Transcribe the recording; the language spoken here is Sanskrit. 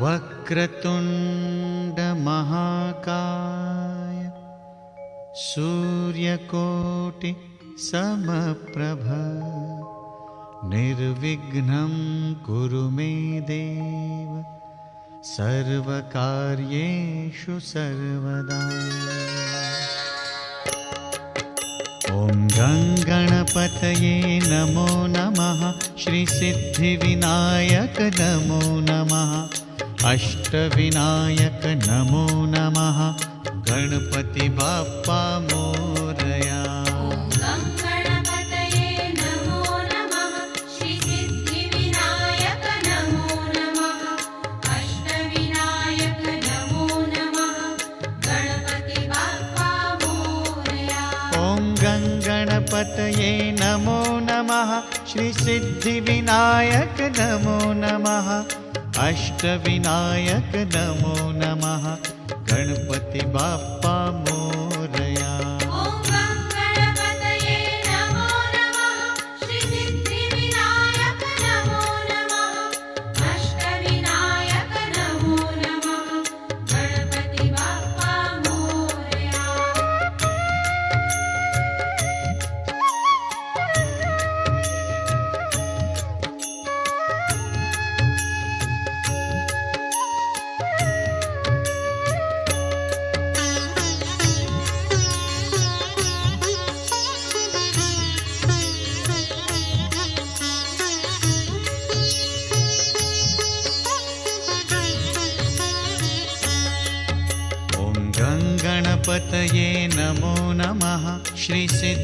वक्रतुंड महाकाय सूर्यकोटि समप्रभ निर्विघ्नं कुरु मे देव सर्वकार्येषु सर्वदा। ॐ गणपतये नमो नमः। श्री सिद्धिविनायक नमो नमः। अष्टविनायक नमो नमः। गणपति बाप्पा मोरया। गणपतये नमो नमः। श्री सिद्धिविनायक नमो नमः। अष्टविनायक नमो नमः। गणपति बाप्पा मोरया। गणपतये नमो नमः। श्री सिद्धि